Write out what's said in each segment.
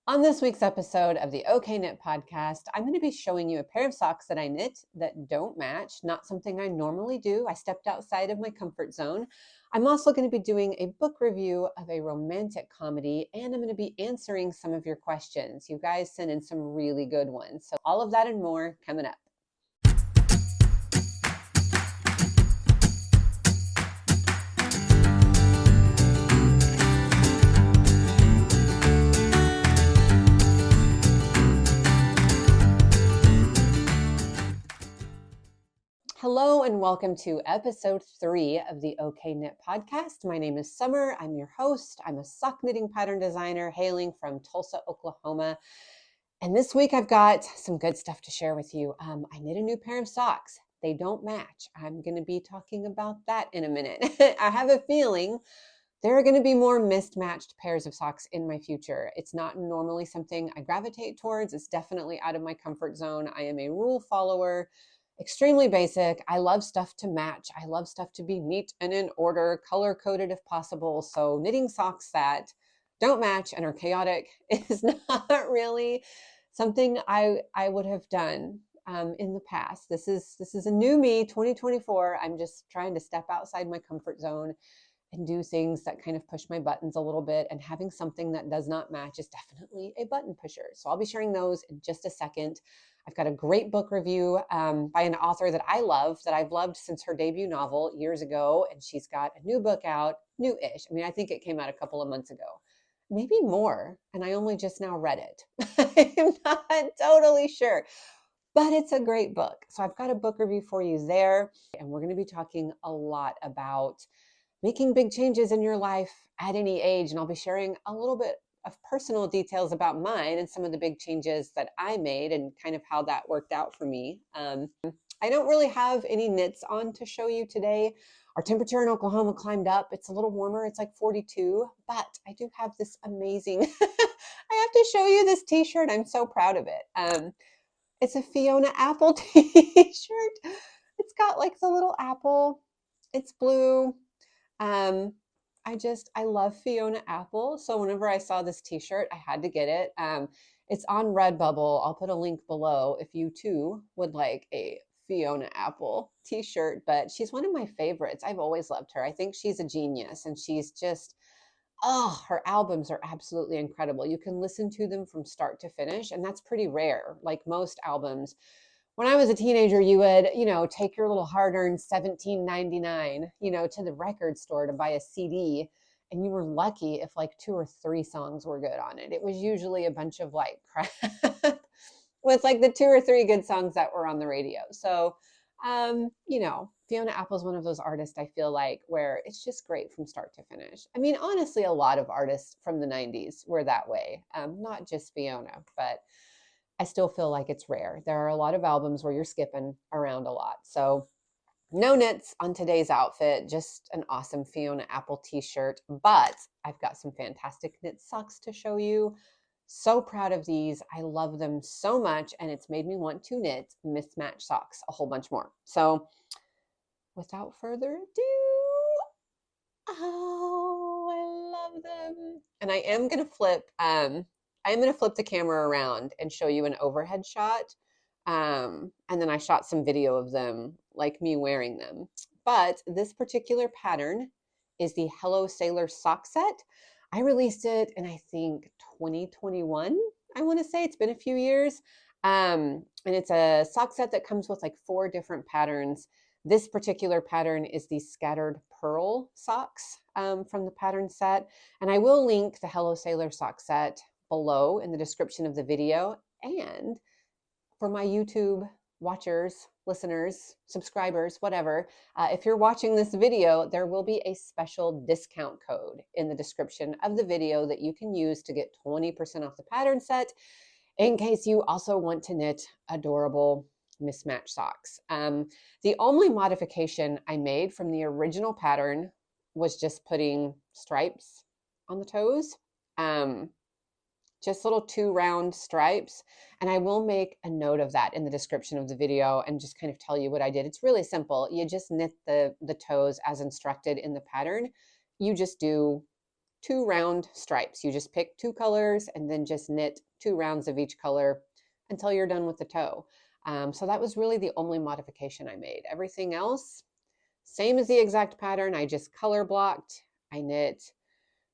On this week's episode of the OK Knit podcast, I'm going to be showing you a pair of socks that I knit that don't match, not something I normally do. I stepped outside of my comfort zone. I'm also going to be doing a book review of a romantic comedy, and I'm going to be answering some of your questions. You guys sent in some really good ones. So all of that and more coming up. Hello and welcome to episode 3 of the OK Knit podcast. My name is Summer. I'm your host. I'm a sock knitting pattern designer hailing from Tulsa, Oklahoma. And this week I've got some good stuff to share with you. I knit a new pair of socks. They don't match. I'm going to be talking about that in a minute. I have a feeling there are going to be more mismatched pairs of socks in my future. It's not normally something I gravitate towards. It's definitely out of my comfort zone. I am a rule follower, extremely basic. I love stuff to match. I love stuff to be neat and in order, color coded if possible. So knitting socks that don't match and are chaotic is not really something I would have done in the past. This is a new me, 2024. I'm just trying to step outside my comfort zone and do things that kind of push my buttons a little bit, and having something that does not match is definitely a button pusher. So I'll be sharing those in just a second. I've got a great book review by an author that I love, that I've loved since her debut novel years ago, and she's got a new book out, new-ish. I mean, I think it came out a couple of months ago, maybe more, and I only just now read it. I'm not totally sure, but it's a great book. So I've got a book review for you there, and we're going to be talking a lot about making big changes in your life at any age. And I'll be sharing a little bit of personal details about mine and some of the big changes that I made and kind of how that worked out for me. I don't really have any knits on to show you today. Our temperature in Oklahoma climbed up. It's a little warmer. It's like 42, but I do have this amazing, I have to show you this t-shirt. I'm so proud of it. It's a Fiona Apple t-shirt. It's got like the little apple. It's blue. Um, I love Fiona Apple. So whenever I saw this t-shirt, I had to get it. It's on Redbubble. I'll put a link below if you too would like a Fiona Apple t-shirt, but she's one of my favorites. I've always loved her. I think she's a genius, and she's just, oh, her albums are absolutely incredible. You can listen to them from start to finish, and that's pretty rare. Like most albums, when I was a teenager, you would, take your little hard-earned $17.99, to the record store to buy a CD, and you were lucky if like 2 or 3 songs were good on it. It was usually a bunch of like crap with like the 2 or 3 good songs that were on the radio. So, Fiona Apple's one of those artists I feel like where it's just great from start to finish. I mean, honestly, a lot of artists from the 90s were that way, not just Fiona, but I still feel like it's rare. There are a lot of albums where you're skipping around a lot. So no knits on today's outfit, just an awesome Fiona Apple t-shirt, but I've got some fantastic knit socks to show you. So proud of these. I love them so much, and it's made me want to knit mismatched socks a whole bunch more. So without further ado, oh, I love them. And I am going to flip the camera around and show you an overhead shot. And then I shot some video of them, like me wearing them. But this particular pattern is the Hello Sailor sock set. I released it in, I think, 2021. I want to say it's been a few years. And it's a sock set that comes with like 4 different patterns. This particular pattern is the scattered pearl socks from the pattern set. And I will link the Hello Sailor sock set below in the description of the video. And for my YouTube watchers, listeners, subscribers, whatever, if you're watching this video, there will be a special discount code in the description of the video that you can use to get 20% off the pattern set in case you also want to knit adorable mismatched socks. The only modification I made from the original pattern was just putting stripes on the toes. Just little 2 round stripes. And I will make a note of that in the description of the video and just kind of tell you what I did. It's really simple. You just knit the toes as instructed in the pattern. You just do 2 round stripes. You just pick 2 colors and then just knit 2 rounds of each color until you're done with the toe. So that was really the only modification I made. Everything else, same as the exact pattern. I just color blocked. I knit,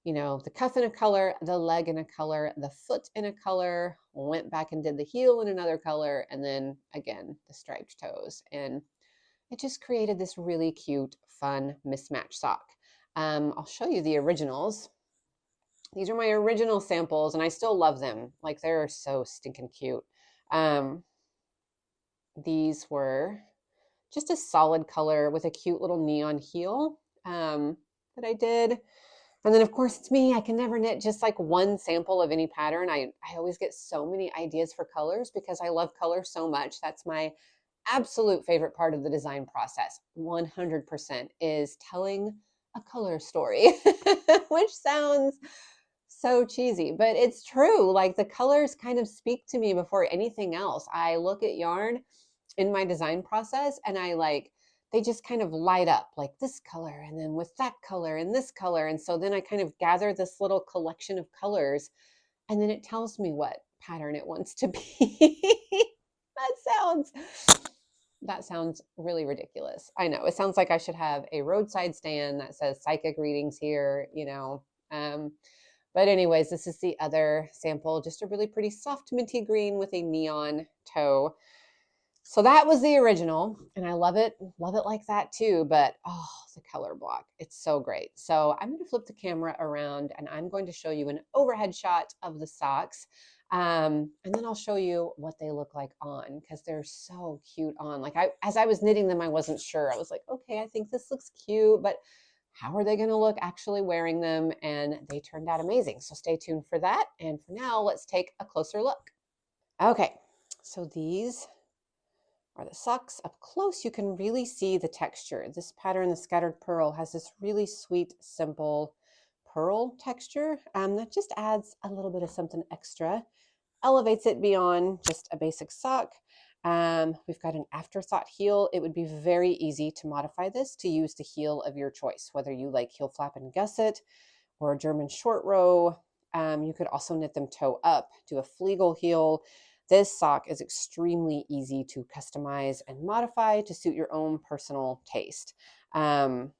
you know, the cuff in a color, the leg in a color, the foot in a color, went back and did the heel in another color, and then again, the striped toes. And it just created this really cute, fun mismatched sock. I'll show you the originals. These are my original samples, and I still love them. Like, they're so stinking cute. These were just a solid color with a cute little neon heel that I did. And then, of course, it's me. I can never knit just like one sample of any pattern. I always get so many ideas for colors because I love color so much. That's my absolute favorite part of the design process, 100%, is telling a color story, which sounds so cheesy, but it's true. Like, the colors kind of speak to me before anything else. I look at yarn in my design process and they just kind of light up, like this color and then with that color and this color. And so then I kind of gather this little collection of colors, and then it tells me what pattern it wants to be. That sounds really ridiculous. I know. It sounds like I should have a roadside stand that says psychic readings here, you know. But anyways, this is the other sample, just a really pretty soft minty green with a neon toe. So that was the original, and I love it like that too, but oh, the color block, it's so great. So I'm going to flip the camera around and I'm going to show you an overhead shot of the socks. And then I'll show you what they look like on, because they're so cute on. Like, as I was knitting them, I wasn't sure. I was like, okay, I think this looks cute, but how are they going to look actually wearing them? And they turned out amazing. So stay tuned for that. And for now, let's take a closer look. Okay, so these are the socks. Up close, you can really see the texture. This pattern, the scattered pearl, has this really sweet, simple pearl texture that just adds a little bit of something extra, elevates it beyond just a basic sock. We've got an afterthought heel. It would be very easy to modify this to use the heel of your choice, whether you like heel flap and gusset or a German short row. You could also knit them toe up, do a Flegel heel. This sock is extremely easy to customize and modify to suit your own personal taste. Again,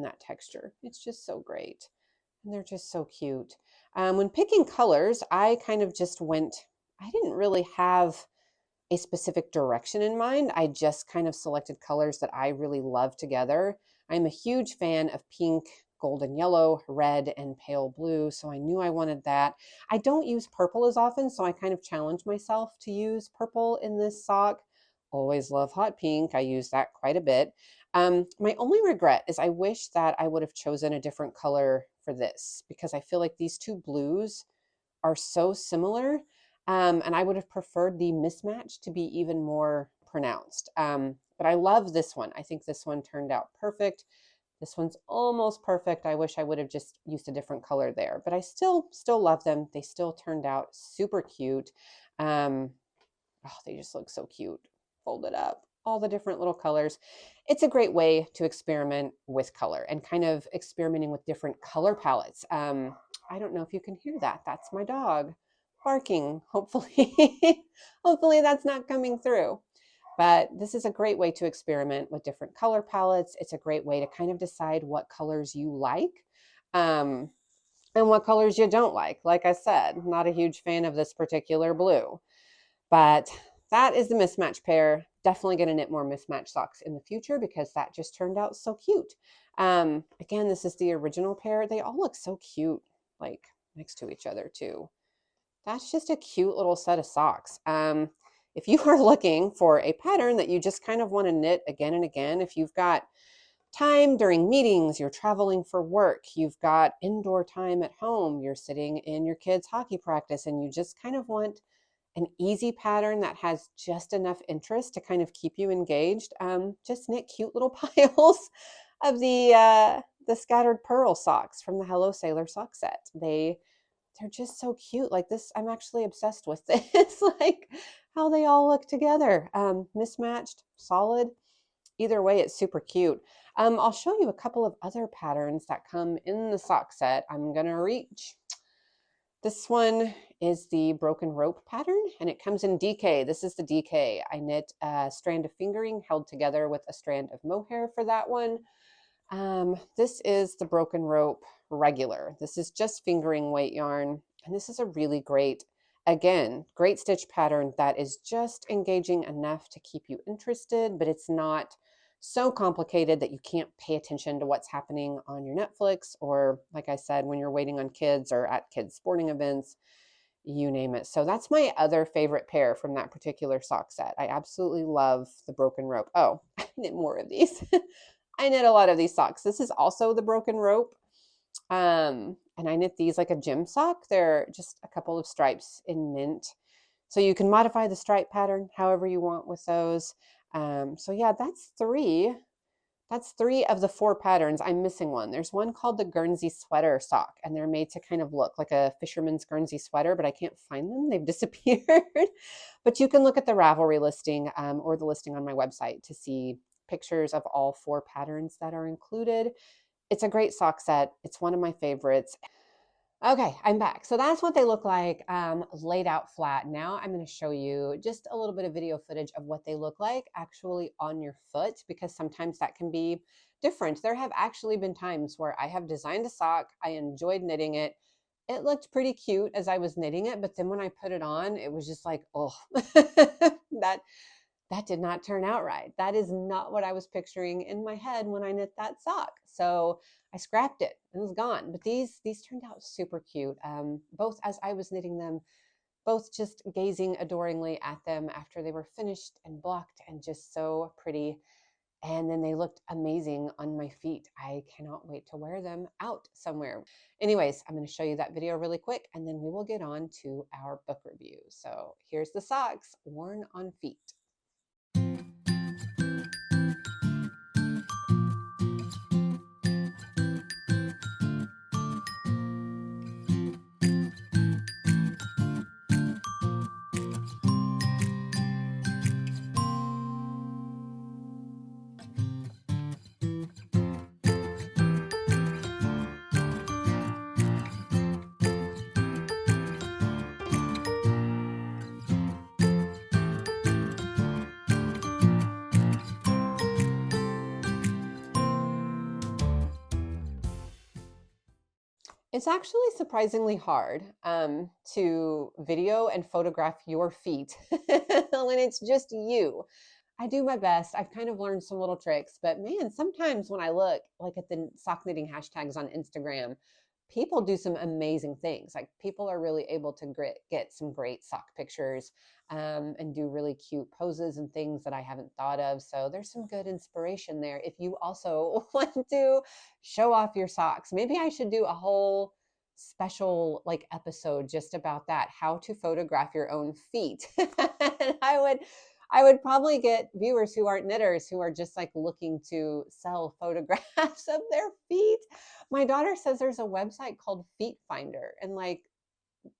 that texture, it's just so great. And they're just so cute. When picking colors, I kind of just I didn't really have a specific direction in mind. I just kind of selected colors that I really love together. I'm a huge fan of pink, golden yellow, red, and pale blue, so I knew I wanted that. I don't use purple as often, so I kind of challenged myself to use purple in this sock. Always love hot pink. I use that quite a bit. My only regret is I wish that I would have chosen a different color for this, because I feel like these two blues are so similar, and I would have preferred the mismatch to be even more pronounced. But I love this one. I think this one turned out perfect. This one's almost perfect. I wish I would have just used a different color there, but I still love them. They still turned out super cute. Oh, they just look so cute folded up, all the different little colors. It's a great way to experiment with color and kind of experimenting with different color palettes. I don't know if you can hear that. That's my dog barking. Hopefully, hopefully that's not coming through. But this is a great way to experiment with different color palettes. It's a great way to kind of decide what colors you like and what colors you don't like. Like I said, not a huge fan of this particular blue. But that is the mismatch pair. Definitely going to knit more mismatch socks in the future because that just turned out so cute. Again, this is the original pair. They all look so cute, like next to each other too. That's just a cute little set of socks. If you are looking for a pattern that you just kind of want to knit again and again, if you've got time during meetings, you're traveling for work, you've got indoor time at home, you're sitting in your kids' hockey practice, and you just kind of want an easy pattern that has just enough interest to kind of keep you engaged, just knit cute little piles of the scattered pearl socks from the Hello Sailor sock set. They're just so cute. Like this, I'm actually obsessed with this, like how they all look together. Mismatched, solid, either way, it's super cute. I'll show you a couple of other patterns that come in the sock set. I'm gonna reach. This one is the broken rope pattern, and it comes in DK. This is the DK. I knit a strand of fingering held together with a strand of mohair for that one. This is the broken rope regular. This is just fingering weight yarn, and this is a really great, again, great stitch pattern that is just engaging enough to keep you interested, but it's not so complicated that you can't pay attention to what's happening on your Netflix, or like I said, when you're waiting on kids or at kids' sporting events, you name it. So that's my other favorite pair from that particular sock set. I absolutely love the broken rope. Oh, I knit more of these. I knit a lot of these socks. This is also the broken rope. And I knit these like a gym sock. They're just a couple of stripes in mint. So you can modify the stripe pattern however you want with those. So yeah, that's three. That's three of the four patterns. I'm missing one. There's one called the Guernsey sweater sock, and they're made to kind of look like a fisherman's Guernsey sweater, but I can't find them. They've disappeared. But you can look at the Ravelry listing or the listing on my website to see pictures of all four patterns that are included. It's a great sock set. It's one of my favorites. Okay, I'm back. So that's what they look like laid out flat. Now I'm going to show you just a little bit of video footage of what they look like actually on your foot, because sometimes that can be different. There have actually been times where I have designed a sock, I enjoyed knitting it. It looked pretty cute as I was knitting it, but then when I put it on, it was just like, oh, that did not turn out right. That is not what I was picturing in my head when I knit that sock. So I scrapped it and it was gone. But these turned out super cute, both as I was knitting them, both just gazing adoringly at them after they were finished and blocked and just so pretty. And then they looked amazing on my feet. I cannot wait to wear them out somewhere. Anyways, I'm going to show you that video really quick, and then we will get on to our book review. So here's the socks worn on feet. It's actually surprisingly hard to video and photograph your feet when it's just you. I do my best. I've kind of learned some little tricks, but man, sometimes when I look like at the sock knitting hashtags on Instagram, people do some amazing things. Like people are really able to get some great sock pictures and do really cute poses and things that I haven't thought of. So there's some good inspiration there. If you also want to show off your socks, maybe I should do a whole special like episode just about that, how to photograph your own feet. And I would probably get viewers who aren't knitters, who are just like looking to sell photographs of their feet. My daughter says there's a website called Feet Finder, and like,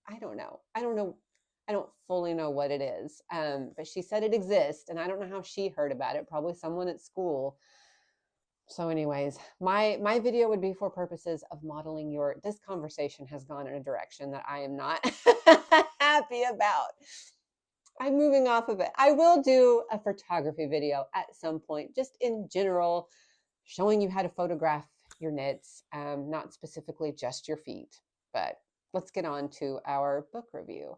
I don't know. I don't fully know what it is. But she said it exists, and I don't know how she heard about it. Probably someone at school. So anyways, my video would be for purposes of modeling your, this conversation has gone in a direction that I am not happy about. I'm moving off of it. I will do a photography video at some point, just in general, showing you how to photograph your knits, not specifically just your feet. But let's get on to our book review.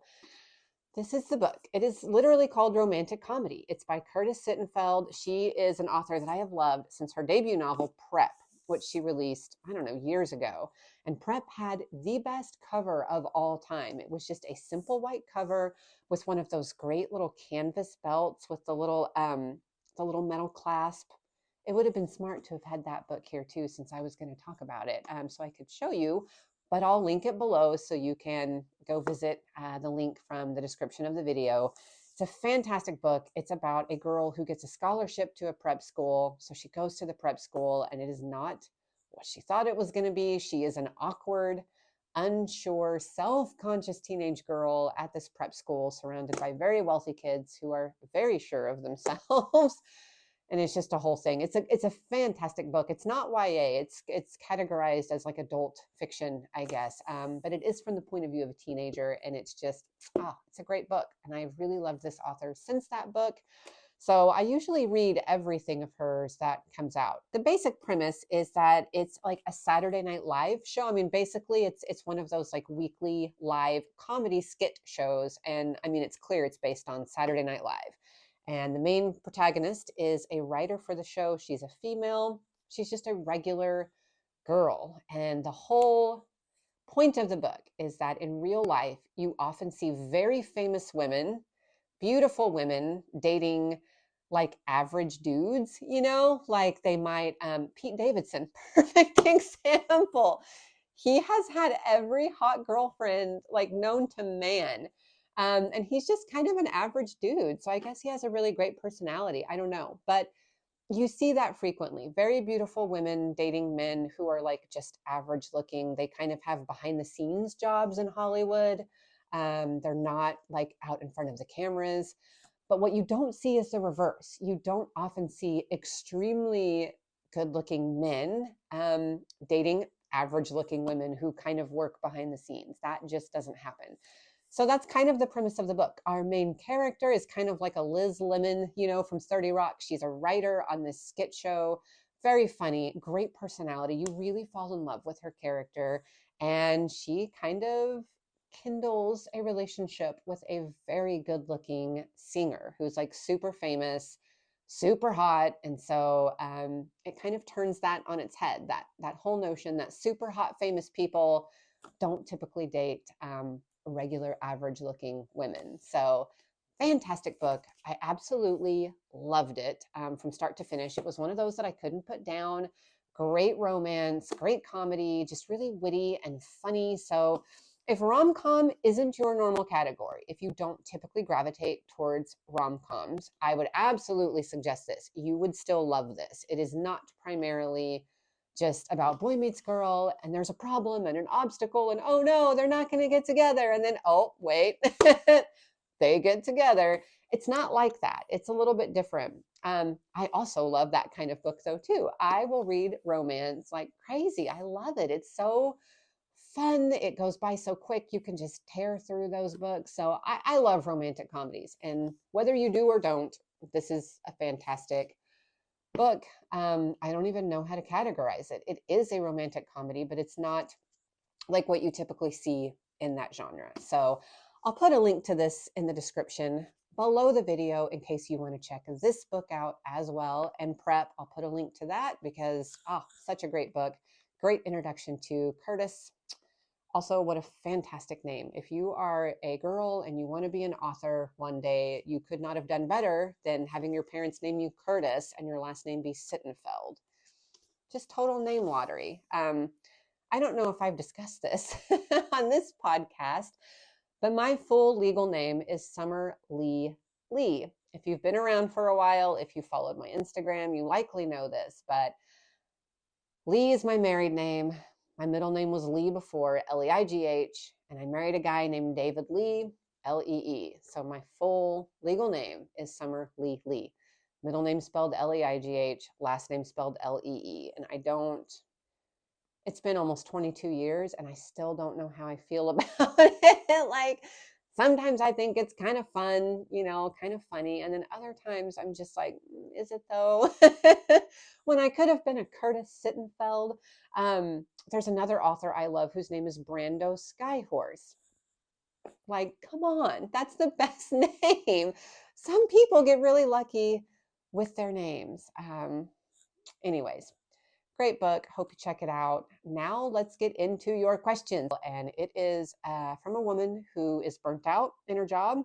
This is the book. It is literally called Romantic Comedy. It's by Curtis Sittenfeld. She is an author that I have loved since her debut novel, Prep, which she released, I don't know, years ago. And Prep had the best cover of all time. It was just a simple white cover with one of those great little canvas belts with the little metal clasp. It would have been smart to have had that book here too, since I was going to talk about it, so I could show you. But I'll link it below so you can go visit the link from the description of the video. It's a fantastic book. It's about a girl who gets a scholarship to a prep school. So she goes to the prep school, and it is not what she thought it was going to be. She is an awkward, unsure, self-conscious teenage girl at this prep school surrounded by very wealthy kids who are very sure of themselves. and it's just a whole thing. It's a fantastic book. It's not YA. It's categorized as like adult fiction, I guess. But it is from the point of view of a teenager, and it's just it's a great book. And I've really loved this author since that book. So I usually read everything of hers that comes out. The basic premise is that it's like a Saturday Night Live show. I mean, basically it's one of those like weekly live comedy skit shows. And I mean, it's clear it's based on Saturday Night Live. And the main protagonist is a writer for the show. She's a female. She's just a regular girl. And the whole point of the book is that in real life, you often see very famous women, beautiful women dating like average dudes, like they might, Pete Davidson, perfect example. He has had every hot girlfriend like known to man. And he's just kind of an average dude. So I guess he has a really great personality. I don't know. But you see that frequently. Very beautiful women dating men who are like just average looking. They kind of have behind the scenes jobs in Hollywood. They're not like out in front of the cameras. But what you don't see is the reverse. You don't often see extremely good looking men dating average looking women who kind of work behind the scenes. That just doesn't happen. So that's kind of the premise of the book. Our main character is kind of like a Liz Lemon, from 30 Rock. She's a writer on this skit show. Very funny, great personality. You really fall in love with her character. And she kind of kindles a relationship with a very good looking singer who's like super famous, super hot. And so it kind of turns that on its head, that whole notion that super hot famous people don't typically date regular average looking women. So fantastic book. I absolutely loved it from start to finish. It was one of those that I couldn't put down. Great romance, great comedy, just really witty and funny. So if rom-com isn't your normal category, if you don't typically gravitate towards rom-coms, I would absolutely suggest this. You would still love this. It is not primarily just about boy meets girl and there's a problem and an obstacle and oh no, they're not going to get together. And then, oh, wait, they get together. It's not like that. It's a little bit different. I also love that kind of book though, too. I will read romance like crazy. I love it. It's so fun. It goes by so quick. You can just tear through those books. So I love romantic comedies. And whether you do or don't, this is a fantastic book. I don't even know how to categorize it. It is a romantic comedy, but it's not like what you typically see in that genre. So I'll put a link to this in the description below the video in case you want to check this book out as well and prep. I'll put a link to that because, such a great book. Great introduction to Curtis. Also, what a fantastic name. If you are a girl and you want to be an author one day, you could not have done better than having your parents name you Curtis and your last name be Sittenfeld. Just total name lottery. I don't know if I've discussed this on this podcast, but my full legal name is Summer Lee Lee. If you've been around for a while, if you followed my Instagram, you likely know this, but Lee is my married name. My middle name was Lee before, Leigh, and I married a guy named David Lee, Lee. So my full legal name is Summer Lee Lee. Middle name spelled Leigh, last name spelled Lee. And it's been almost 22 years and I still don't know how I feel about it. Like sometimes I think it's kind of fun, kind of funny. And then other times I'm just like, is it though? When I could have been a Curtis Sittenfeld. There's another author I love whose name is Brando Skyhorse. Like, come on, that's the best name. Some people get really lucky with their names. Anyways, great book. Hope you check it out. Now let's get into your questions. And it is from a woman who is burnt out in her job.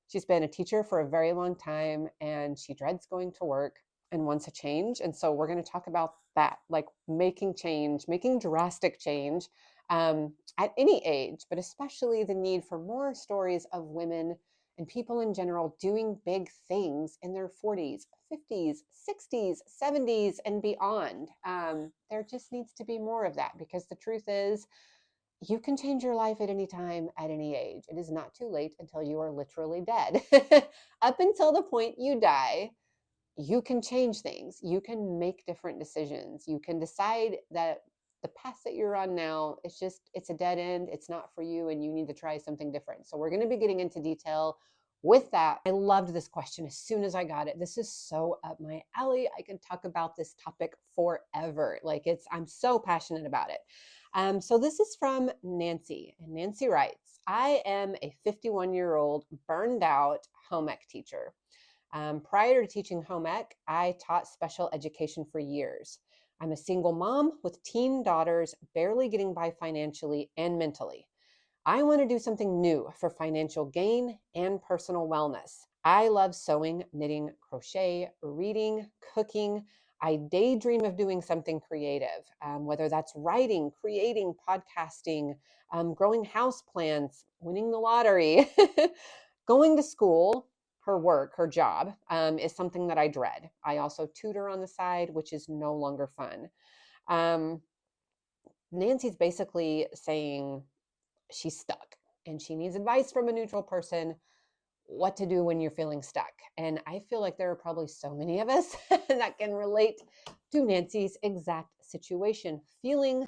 She's been a teacher for a very long time and she dreads going to work and wants a change. And so we're going to talk about that, like making change, making drastic change at any age, but especially the need for more stories of women and people in general doing big things in their 40s, 50s, 60s, 70s, and beyond. There just needs to be more of that because the truth is, you can change your life at any time, at any age. It is not too late until you are literally dead. Up until the point you die, you can change things. You can make different decisions. You can decide that the path that you're on now, it's a dead end. It's not for you and you need to try something different. So we're going to be getting into detail with that. I loved this question as soon as I got it. This is so up my alley. I could talk about this topic forever. I'm so passionate about it. So this is from Nancy, and Nancy writes, I am a 51-year-old burned out home ec teacher. Prior to teaching home ec, I taught special education for years. I'm a single mom with teen daughters, barely getting by financially and mentally. I want to do something new for financial gain and personal wellness. I love sewing, knitting, crochet, reading, cooking. I daydream of doing something creative, whether that's writing, creating, podcasting, growing houseplants, winning the lottery. Going to school, her work, her job, is something that I dread. I also tutor on the side, which is no longer fun. Um, Nancy's basically saying she's stuck and she needs advice from a neutral person what to do when you're feeling stuck. And I feel like there are probably so many of us that can relate to Nancy's exact situation, feeling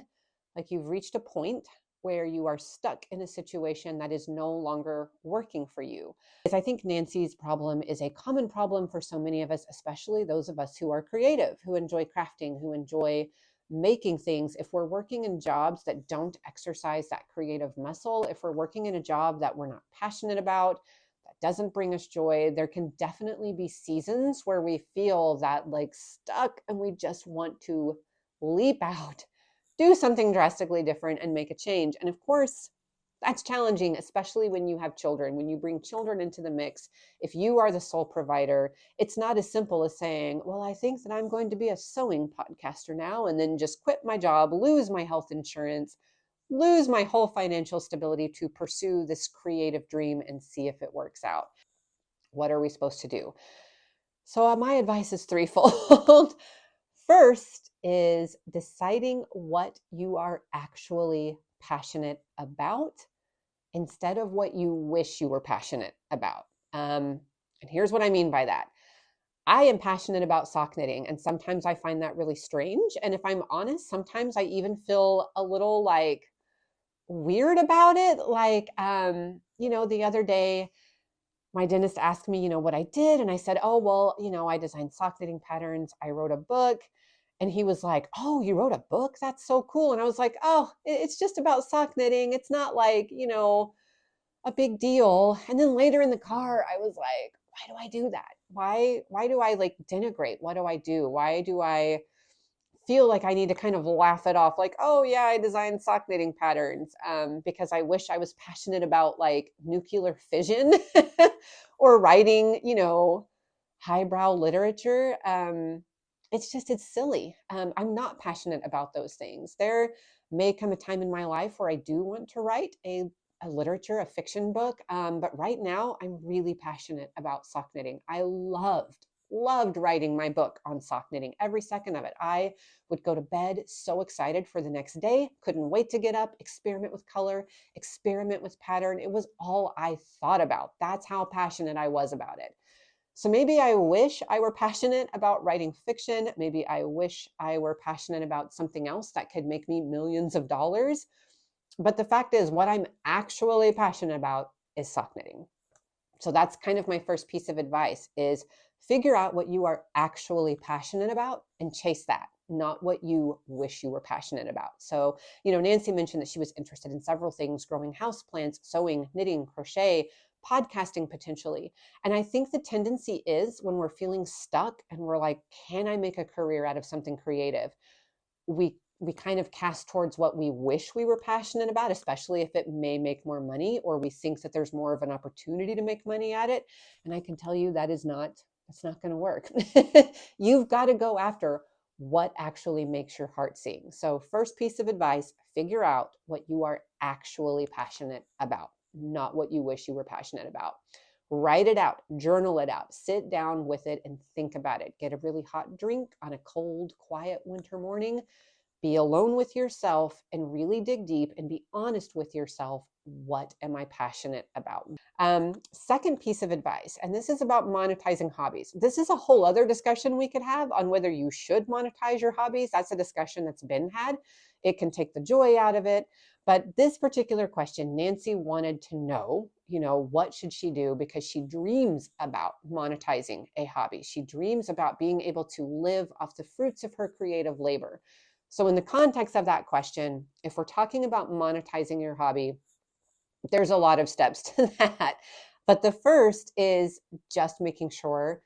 like you've reached a point where you are stuck in a situation that is no longer working for you. I think Nancy's problem is a common problem for so many of us, especially those of us who are creative, who enjoy crafting, who enjoy making things. If we're working in jobs that don't exercise that creative muscle, if we're working in a job that we're not passionate about, that doesn't bring us joy, there can definitely be seasons where we feel that stuck and we just want to leap out, do something drastically different and make a change. And of course, that's challenging, especially when you have children. When you bring children into the mix, if you are the sole provider, it's not as simple as saying, well, I think that I'm going to be a sewing podcaster now and then just quit my job, lose my health insurance, lose my whole financial stability to pursue this creative dream and see if it works out. What are we supposed to do? So my advice is threefold. First is deciding what you are actually passionate about instead of what you wish you were passionate about. And here's what I mean by that. I am passionate about sock knitting, and sometimes I find that really strange. And if I'm honest, sometimes I even feel a little weird about it. The other day, my dentist asked me, what I did. And I said, oh, well, I designed sock knitting patterns. I wrote a book. And he was like, oh, you wrote a book? That's so cool. And I was like, oh, it's just about sock knitting. It's not a big deal. And then later in the car, I was like, why do I do that? Why do I denigrate? What do I do? Why do I feel like I need to kind of laugh it off, oh yeah, I designed sock knitting patterns, because I wish I was passionate about nuclear fission or writing, highbrow literature. It's silly. I'm not passionate about those things. There may come a time in my life where I do want to write a literature, a fiction book. But right now I'm really passionate about sock knitting. I loved writing my book on sock knitting, every second of it. I would go to bed so excited for the next day, couldn't wait to get up, experiment with color, experiment with pattern. It was all I thought about. That's how passionate I was about it. So maybe I wish I were passionate about writing fiction. Maybe I wish I were passionate about something else that could make me millions of dollars. But the fact is, what I'm actually passionate about is sock knitting. So that's kind of my first piece of advice is figure out what you are actually passionate about and chase that, not what you wish you were passionate about. So, Nancy mentioned that she was interested in several things, growing houseplants, sewing, knitting, crochet, podcasting potentially. And I think the tendency is when we're feeling stuck and we're like, can I make a career out of something creative? We kind of cast towards what we wish we were passionate about, especially if it may make more money, or we think that there's more of an opportunity to make money at it. And I can tell you that's not going to work. You've got to go after what actually makes your heart sing. So first piece of advice, figure out what you are actually passionate about, not what you wish you were passionate about. Write it out, journal it out, sit down with it and think about it. Get a really hot drink on a cold, quiet winter morning. Be alone with yourself and really dig deep and be honest with yourself. What am I passionate about? Second piece of advice, and this is about monetizing hobbies. This is a whole other discussion we could have on whether you should monetize your hobbies. That's a discussion that's been had. It can take the joy out of it. But this particular question, Nancy wanted to know, what should she do? Because she dreams about monetizing a hobby. She dreams about being able to live off the fruits of her creative labor. So in the context of that question, if we're talking about monetizing your hobby, there's a lot of steps to that. But the first is just making sure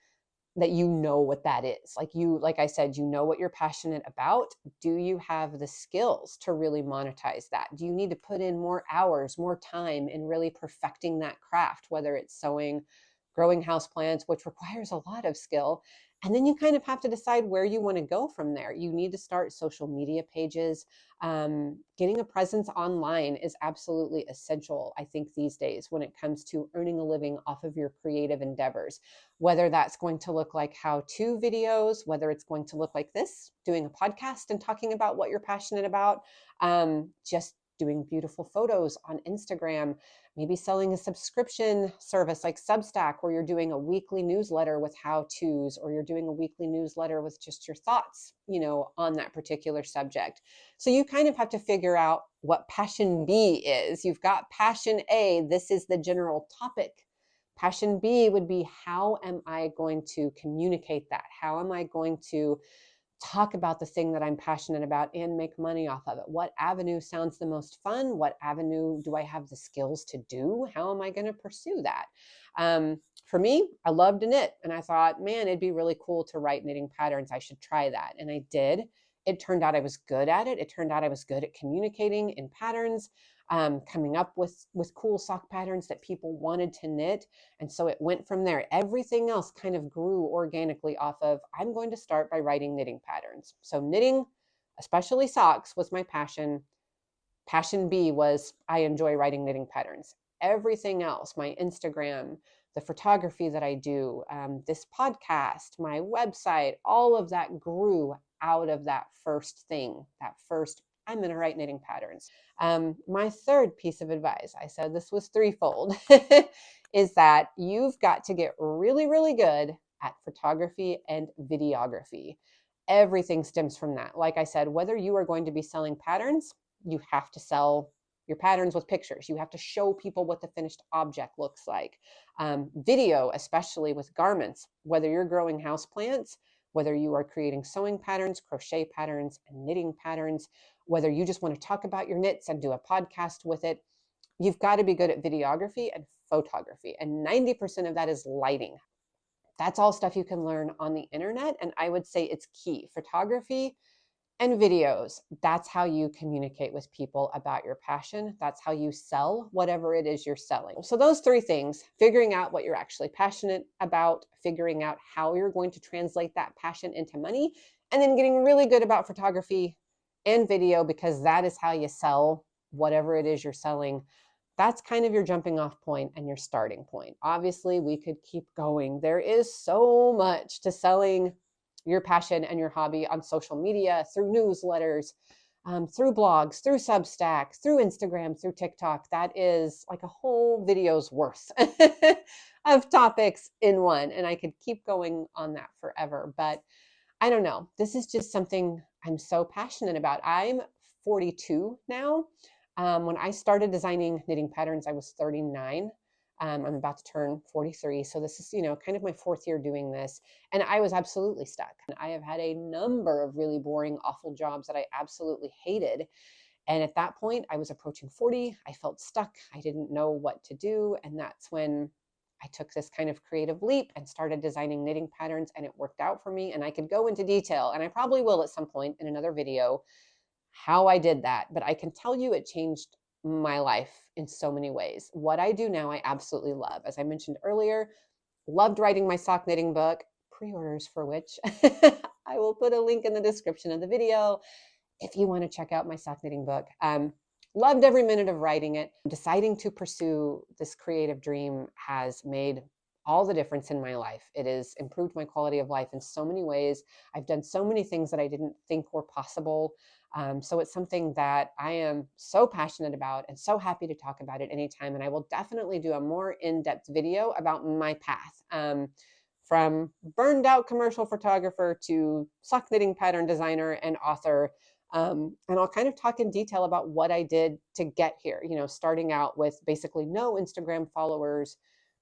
that you know what that is. Like I said, you know what you're passionate about. Do you have the skills to really monetize that? Do you need to put in more hours, more time in really perfecting that craft, whether it's sewing, growing houseplants, which requires a lot of skill. And then you kind of have to decide where you want to go from there. You need to start social media pages. Getting a presence online is absolutely essential, I think, these days when it comes to earning a living off of your creative endeavors. Whether that's going to look like how-to videos, whether it's going to look like this, doing a podcast and talking about what you're passionate about, just doing beautiful photos on Instagram, maybe selling a subscription service like Substack, where you're doing a weekly newsletter with how-tos, or you're doing a weekly newsletter with just your thoughts, on that particular subject. So you kind of have to figure out what passion B is. You've got passion A. This is the general topic. Passion B would be, how am I going to communicate that? How am I going to talk about the thing that I'm passionate about and make money off of it? What avenue sounds the most fun? What avenue do I have the skills to do? How am I going to pursue that? For me, I love to knit, and I thought, man, it'd be really cool to write knitting patterns. I should try that. And I did. It turned out I was good at it. It turned out I was good at communicating in patterns, coming up with cool sock patterns that people wanted to knit. And so it went from there. Everything else kind of grew organically off of, I'm going to start by writing knitting patterns. So knitting, especially socks, was my passion. Passion B was, I enjoy writing knitting patterns. Everything else, my Instagram, the photography that I do, this podcast, my website, all of that grew out of that first thing, that first, I'm going to write knitting patterns. My third piece of advice, I said this was threefold, is that you've got to get really, really good at photography and videography. Everything stems from that. Like I said, whether you are going to be selling patterns, you have to sell your patterns with pictures. You have to show people what the finished object looks like. Video, especially with garments, whether you're growing houseplants, whether you are creating sewing patterns, crochet patterns, and knitting patterns, whether you just want to talk about your knits and do a podcast with it, you've got to be good at videography and photography. And 90% of that is lighting. That's all stuff you can learn on the internet. And I would say it's key. Photography and videos, that's how you communicate with people about your passion. That's how you sell whatever it is you're selling. So those three things, figuring out what you're actually passionate about, figuring out how you're going to translate that passion into money, and then getting really good about photography and video, because that is how you sell whatever it is you're selling. That's kind of your jumping off point and your starting point. Obviously, we could keep going. There is so much to selling your passion and your hobby on social media, through newsletters, through blogs, through Substack, through Instagram, through TikTok. That is like a whole video's worth of topics in one. And I could keep going on that forever. But I don't know. This is just something I'm so passionate about. I'm 42 now. When I started designing knitting patterns, I was 39. I'm about to turn 43. So this is, kind of my fourth year doing this. And I was absolutely stuck. And I have had a number of really boring, awful jobs that I absolutely hated. And at that point, I was approaching 40. I felt stuck. I didn't know what to do. And that's when I took this kind of creative leap and started designing knitting patterns, and it worked out for me. And I could go into detail, and I probably will at some point in another video, how I did that. But I can tell you it changed my life in so many ways. What I do now, I absolutely love. As I mentioned earlier, loved writing my sock knitting book, pre-orders for which I will put a link in the description of the video if you want to check out my sock knitting book. Loved every minute of writing it. Deciding to pursue this creative dream has made all the difference in my life. It has improved my quality of life in so many ways. I've done so many things that I didn't think were possible. So it's something that I am so passionate about and so happy to talk about it anytime. And I will definitely do a more in-depth video about my path, from burned out commercial photographer to sock knitting pattern designer and author. And I'll kind of talk in detail about what I did to get here, starting out with basically no Instagram followers,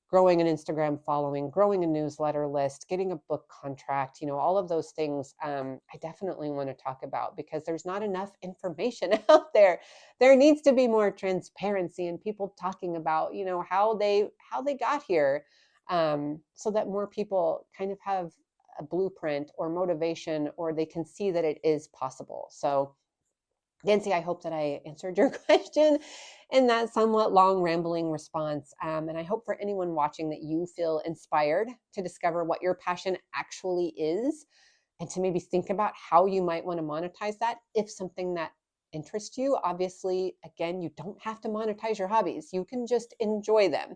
growing an Instagram following, growing a newsletter list, getting a book contract, all of those things. I definitely want to talk about because there's not enough information out there. There needs to be more transparency and people talking about, how they got here, so that more people kind of have a blueprint or motivation, or they can see that it is possible. So Nancy, I hope that I answered your question in that somewhat long, rambling response. And I hope for anyone watching that you feel inspired to discover what your passion actually is and to maybe think about how you might want to monetize that if something that interests you. Obviously, again, you don't have to monetize your hobbies, you can just enjoy them.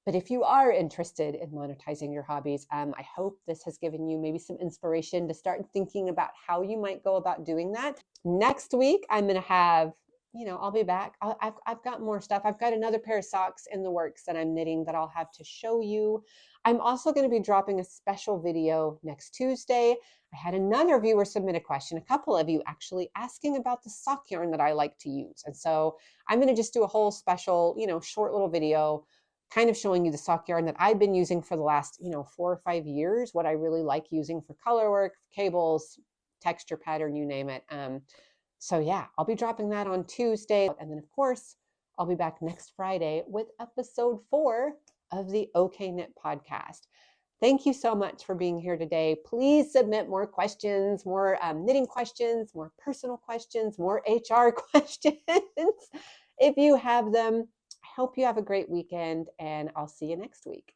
But if you are interested in monetizing your hobbies, I hope this has given you maybe some inspiration to start thinking about how you might go about doing that. Next week, I'm going to have, I'll be back. I've got more stuff. I've got another pair of socks in the works that I'm knitting that I'll have to show you. I'm also going to be dropping a special video next Tuesday. I had another viewer submit a question, a couple of you actually, asking about the sock yarn that I like to use. And so I'm going to just do a whole special, short little video kind of showing you the sock yarn that I've been using for the last, 4 or 5 years, what I really like using for color work, cables, texture pattern, you name it. So yeah, I'll be dropping that on Tuesday. And then of course, I'll be back next Friday with episode 4 of the OK Knit podcast. Thank you so much for being here today. Please submit more questions, more knitting questions, more personal questions, more HR questions if you have them. I hope you have a great weekend, and I'll see you next week.